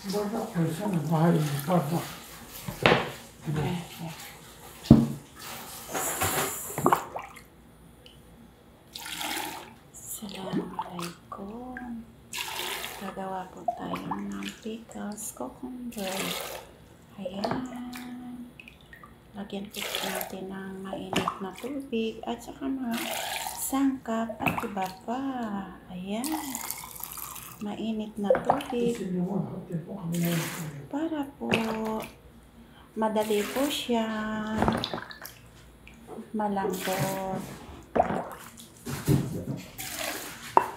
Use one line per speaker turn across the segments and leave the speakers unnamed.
Bardak koysana daha iyi. Bardak.
Assalamualaikum. Gagawa po tayo ng pickles cucumber. Ayan. Lagyan po natin ng mainit na tubig at saka mga sangkap at iba pa. Ayan. Mainit na tubig para po madali po siyang malambot.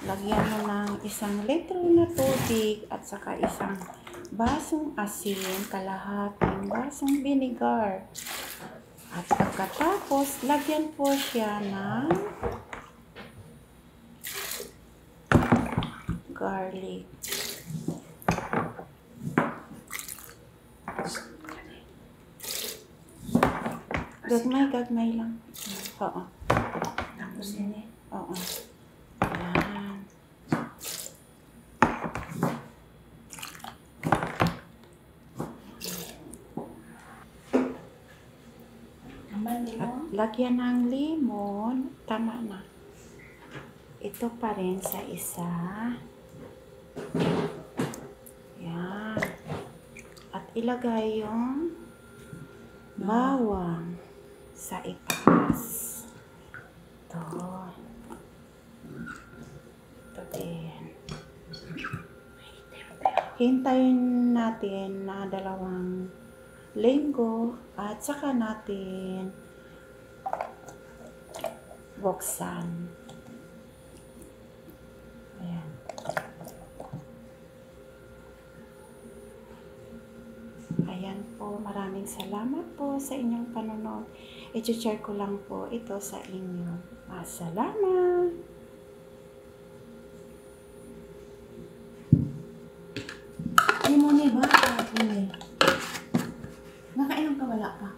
Lagyan mo ng 1 litro na tubig at saka 1 basong asin, kalahating basong vinegar. At pagkatapos, lagyan po siya ng garlic. Gagmay lang. Oo.
Tapos ini.
Oo. Ayan. At lagyan ng limon. Tama na. Ito pa rin sa isa. Ayan. At ilagay yung bawang sa itaas. Ito. Ito din. Hintayin natin na 2 linggo at saka natin buksan. Ayan. Ayan po, maraming salamat po sa inyong panonood. I-share ko lang po ito sa inyo. Salamat!
Hindi mo ni ba? Nakainom ka wala pa?